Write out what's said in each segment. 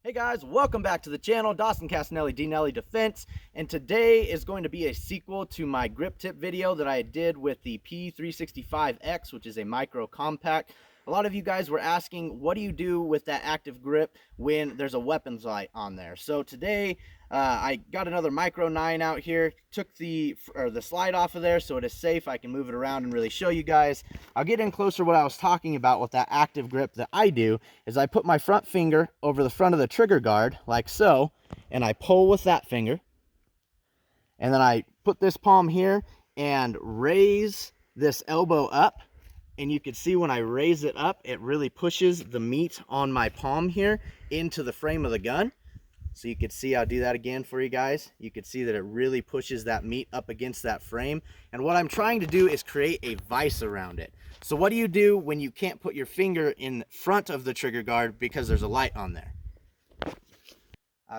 Hey guys, welcome back to the channel. Dawson Castanelli D Nelly Defense, and today is going to be a sequel to my grip tip video that I did with the P365X, which is a micro compact. A lot of you guys were asking, what do you do with that active grip when there's a weapons light on there? So today I got another micro 9 out here, took the slide off of there so it is safe. I can move it around and really show you guys. I'll get in closer. What I was talking about with that active grip that I do is I put my front finger over the front of the trigger guard like so, and I pull with that finger, and then I put this palm here and raise this elbow up. And you can see when I raise it up, it really pushes the meat on my palm here into the frame of the gun. So you can see, I'll do that again for you guys. You can see that it really pushes that meat up against that frame. And what I'm trying to do is create a vise around it. So what do you do when you can't put your finger in front of the trigger guard because there's a light on there?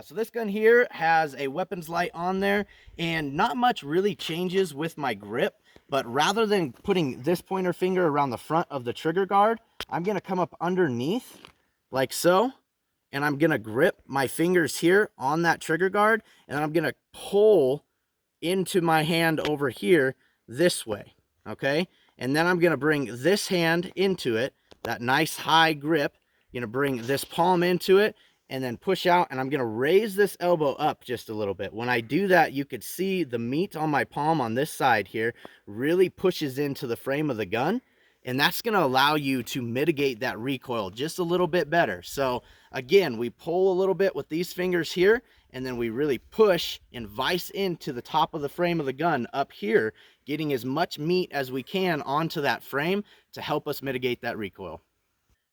So this gun here has a weapons light on there, and not much really changes with my grip, but rather than putting this pointer finger around the front of the trigger guard, I'm going to come up underneath like so, and I'm going to grip my fingers here on that trigger guard, and I'm going to pull into my hand over here this way, okay? And then I'm going to bring this hand into it, that nice high grip. I'm going to bring this palm into it, and then push out, and I'm going to raise this elbow up just a little bit. When I do that, you could see the meat on my palm on this side here really pushes into the frame of the gun, and that's going to allow you to mitigate that recoil just a little bit better. So again, we pull a little bit with these fingers here, and then we really push and vise into the top of the frame of the gun up here, getting as much meat as we can onto that frame to help us mitigate that recoil.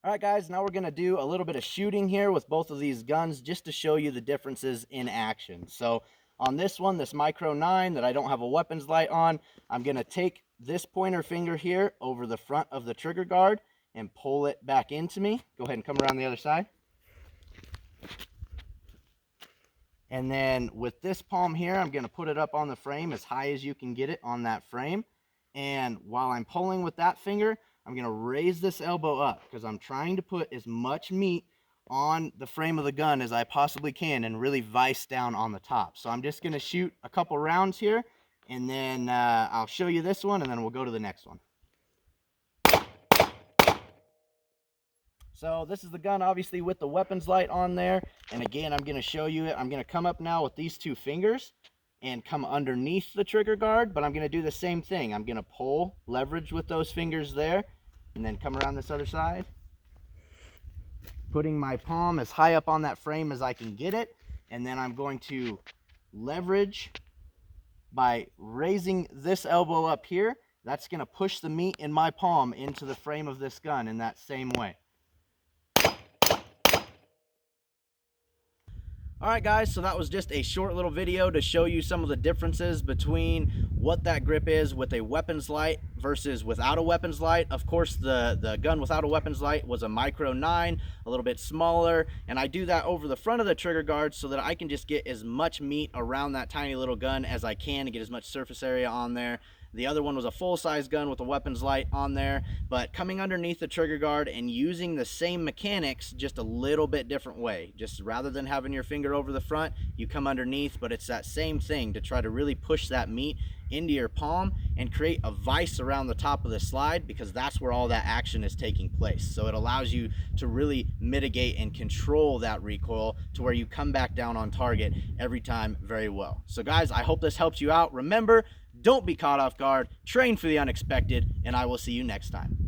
All right, guys, now we're going to do a little bit of shooting here with both of these guns just to show you the differences in action. So on this one, this micro 9 that I don't have a weapons light on, I'm going to take this pointer finger here over the front of the trigger guard and pull it back into me. Go ahead and come around the other side. And then with this palm here, I'm going to put it up on the frame as high as you can get it on that frame. And while I'm pulling with that finger, I'm going to raise this elbow up because I'm trying to put as much meat on the frame of the gun as I possibly can and really vise down on the top. So I'm just going to shoot a couple rounds here, and then I'll show you this one, and then we'll go to the next one. So this is the gun, obviously, with the weapons light on there. And again, I'm going to show you it. I'm going to come up now with these two fingers and come underneath the trigger guard, but I'm going to do the same thing. I'm going to pull, leverage with those fingers there, and then come around this other side, putting my palm as high up on that frame as I can get it, and then I'm going to leverage by raising this elbow up here. That's going to push the meat in my palm into the frame of this gun in that same way. Alright guys, so that was just a short little video to show you some of the differences between what that grip is with a weapons light versus without a weapons light. Of course, the gun without a weapons light was a micro 9, a little bit smaller, and I do that over the front of the trigger guard so that I can just get as much meat around that tiny little gun as I can to get as much surface area on there. The other one was a full-size gun with a weapons light on there, but coming underneath the trigger guard and using the same mechanics just a little bit different way. Just rather than having your finger over the front, you come underneath, but it's that same thing to try to really push that meat into your palm and create a vise around the top of the slide, because that's where all that action is taking place. So it allows you to really mitigate and control that recoil to where you come back down on target every time very well. So guys, I hope this helps you out. Remember, don't be caught off guard, train for the unexpected, and I will see you next time.